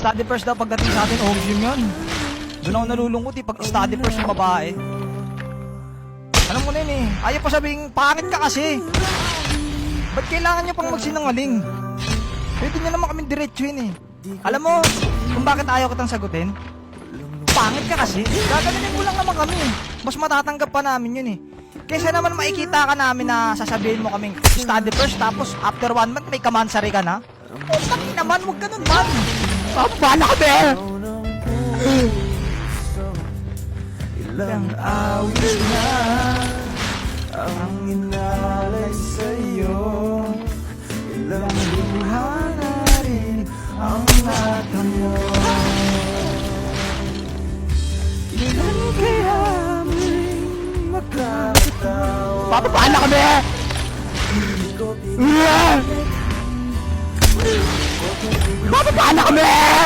Study first daw pagdating sa atin, Oxium yun. Doon ako nalulungkot pag study first yung babae. Alam mo na yun ayaw pa sabing, pangit ka kasi. Ba't kailangan nyo pang magsinungaling? Pwede nyo naman kaming diretsuhin Alam mo, kung bakit ayaw kitang sagutin? Pangit ka kasi. Gaganin mo lang naman kami. Mas matatanggap pa namin yun Kesa naman makikita ka namin na sasabihin mo kaming study first, tapos after 1 month may kamansari ka na. Putang naman, huwag ganun man. Pampala ka be! Ilang awit na ang inalay sa'yo, ilang luha na rin ang natamo. Ilan kaya muling makakatawa? Pampala ka be! Pampala ka be!